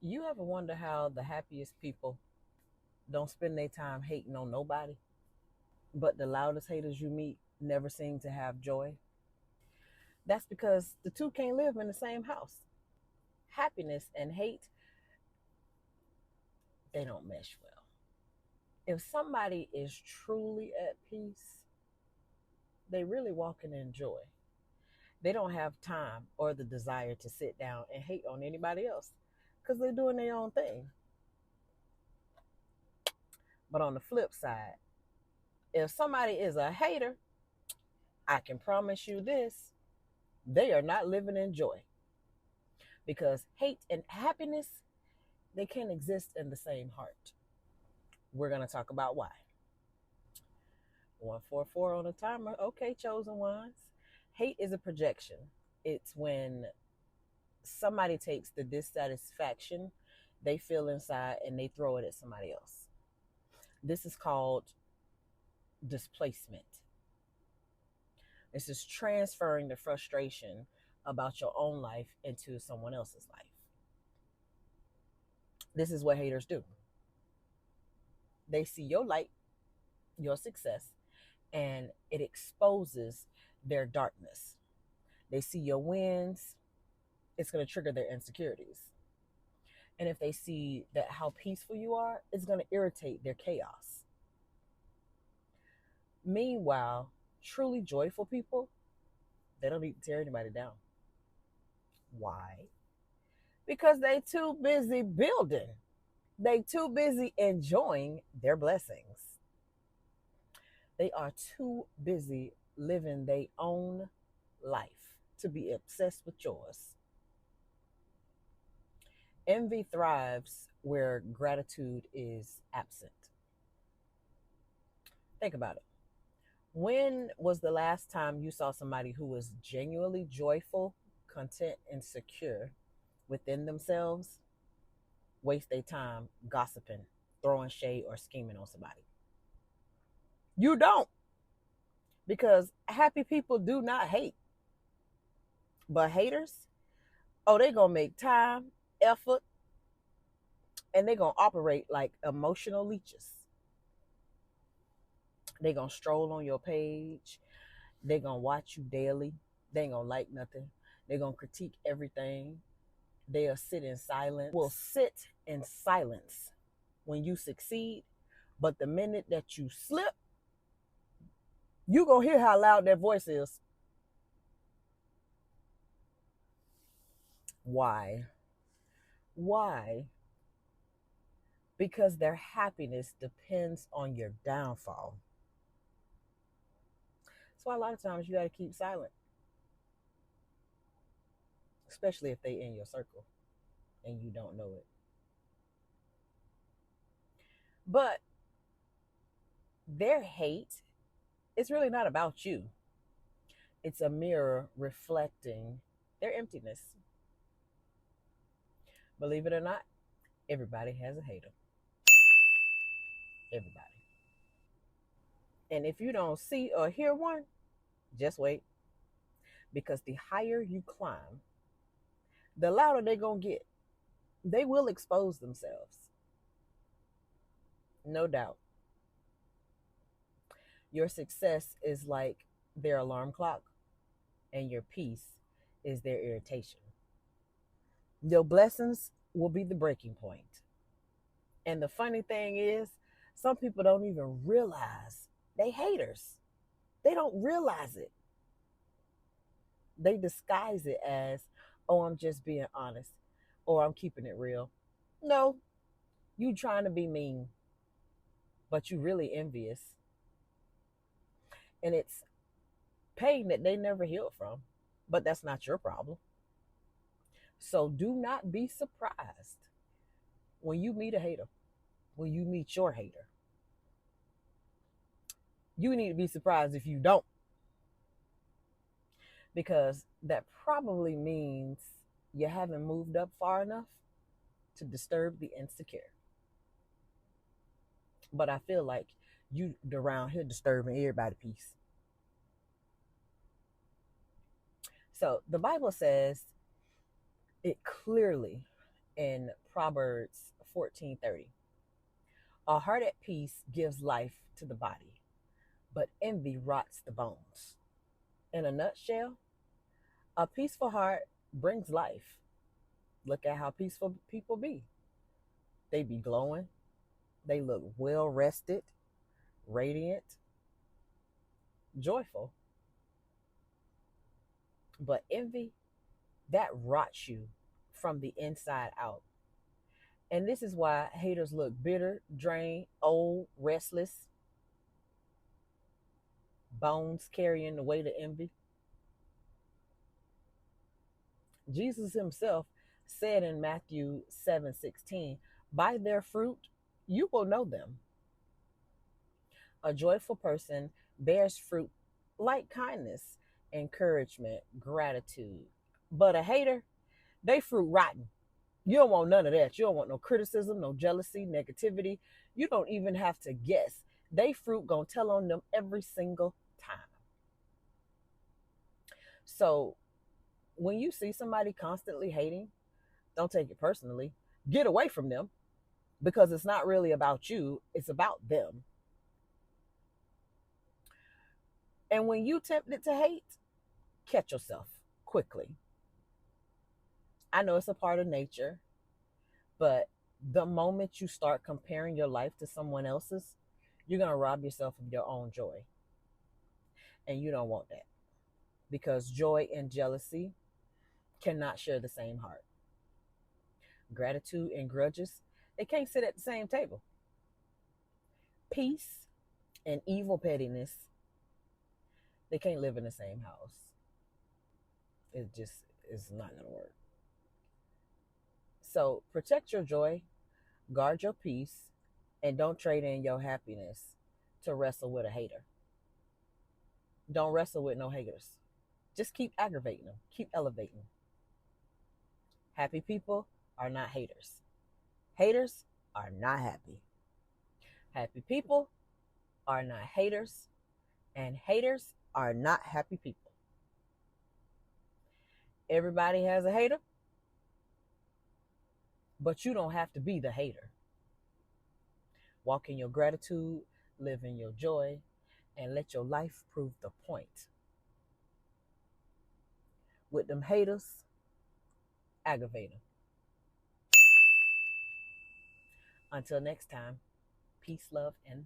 You ever wonder how the happiest people don't spend their time hating on nobody, but the loudest haters you meet never seem to have joy? That's because the two can't live in the same house. Happiness and hate, they don't mesh well. If somebody is truly at peace, they really walking in joy. They don't have time or the desire to sit down and hate on anybody else because they're doing their own thing. But on the flip side, if somebody is a hater, I can promise you this, they are not living in joy, because hate and happiness, they can't exist in the same heart. We're going to talk about why. 144 on the timer. Okay, chosen ones. Hate is a projection. It's when somebody takes the dissatisfaction they feel inside and they throw it at somebody else. This is called displacement. This is transferring the frustration about your own life into someone else's life. This is what haters do. They see your light, your success, and it exposes their darkness. They see your wins, it's going to trigger their insecurities. And if they see that how peaceful you are, it's going to irritate their chaos. Meanwhile, truly joyful people, they don't need to tear anybody down. Why? Because they too busy building. They too busy enjoying their blessings. They are too busy living their own life to be obsessed with yours. Envy thrives where gratitude is absent. Think about it. When was the last time you saw somebody who was genuinely joyful, content, and secure within themselves waste their time gossiping, throwing shade, or scheming on somebody? You don't. Because happy people do not hate. But haters, oh, they going to make time, effort, and they going to operate like emotional leeches. They going to stroll on your page. They going to watch you daily. They ain't going to like nothing. They going to critique everything. They'll sit in silence. Will sit in silence when you succeed. But the minute that you slip, you going to hear how loud their voice is. Why? Why? Because their happiness depends on your downfall. That's why a lot of times you got to keep silent, especially if they in your circle and you don't know it. But their hate is really not about you. It's a mirror reflecting their emptiness. Believe it or not, everybody has a hater. Everybody. And if you don't see or hear one, just wait. Because the higher you climb, the louder they're going to get. They will expose themselves. No doubt. Your success is like their alarm clock, and your peace is their irritation. Your blessings will be the breaking point. And the funny thing is, some people don't even realize they haters. They don't realize it. They disguise it as, oh, I'm just being honest, or I'm keeping it real. No, you trying to be mean, but you really envious. And it's pain that they never healed from, but that's not your problem. So do not be surprised when you meet a hater, when you meet your hater. You need to be surprised if you don't, because that probably means you haven't moved up far enough to disturb the insecure. But I feel like you around here disturbing everybody's peace. So the Bible says it clearly in Proverbs 14:30. A heart at peace gives life to the body, but envy rots the bones. In a nutshell, a peaceful heart brings life. Look at how peaceful people be. They be glowing, they look well rested, radiant, joyful. But envy, that rots you from the inside out. And this is why haters look bitter, drained, old, restless, bones carrying the weight of envy. Jesus himself said in Matthew 7:16, by their fruit you will know them. A joyful person bears fruit like kindness, encouragement, gratitude. But a hater, they fruit rotten. You don't want none of that. You don't want no criticism, no jealousy, negativity. You don't even have to guess. They fruit gonna tell on them every single time. So when you see somebody constantly hating, don't take it personally. Get away from them because it's not really about you, it's about them. And when you tempted to hate, catch yourself quickly. I know it's a part of nature, but the moment you start comparing your life to someone else's, you're going to rob yourself of your own joy. And you don't want that because joy and jealousy cannot share the same heart. Gratitude and grudges, they can't sit at the same table. Peace and evil pettiness, they can't live in the same house. It just is not going to work. So protect your joy, guard your peace, and don't trade in your happiness to wrestle with a hater. Don't wrestle with no haters. Just keep aggravating them, keep elevating them. Happy people are not haters. Haters are not happy. Happy people are not haters, and haters are not happy people. Everybody has a hater, but you don't have to be the hater. Walk in your gratitude, live in your joy, and let your life prove the point. With them haters, aggravate them. Until next time, peace, love, and